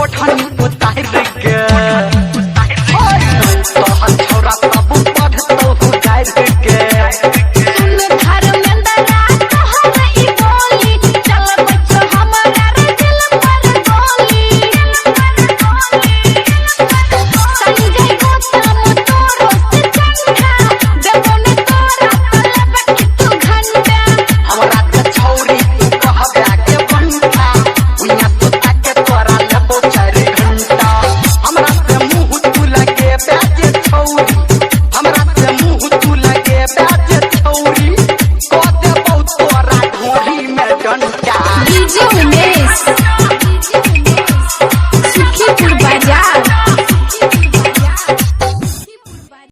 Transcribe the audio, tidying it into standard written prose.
ओठनी उतार के तोहर छौरा सब पढ़तो हो गार के सुन धर्मेंद्रा तोहर ई बोली चल बच्चो हमारा रे दिल पर गोली संजय गौतम तोरो से चंगा देबो ने तोरा तले बैठी तू घंटा हमरा के छौरी तू कहबा के बनता उइया तो ताके तोरा लेबो 4 घंटा हमरा से मुंह तू लगे बाजे छौरी हमरा से मुंह तू लगे बाजे छौरी को देबो तोरा ढोरी में डंडा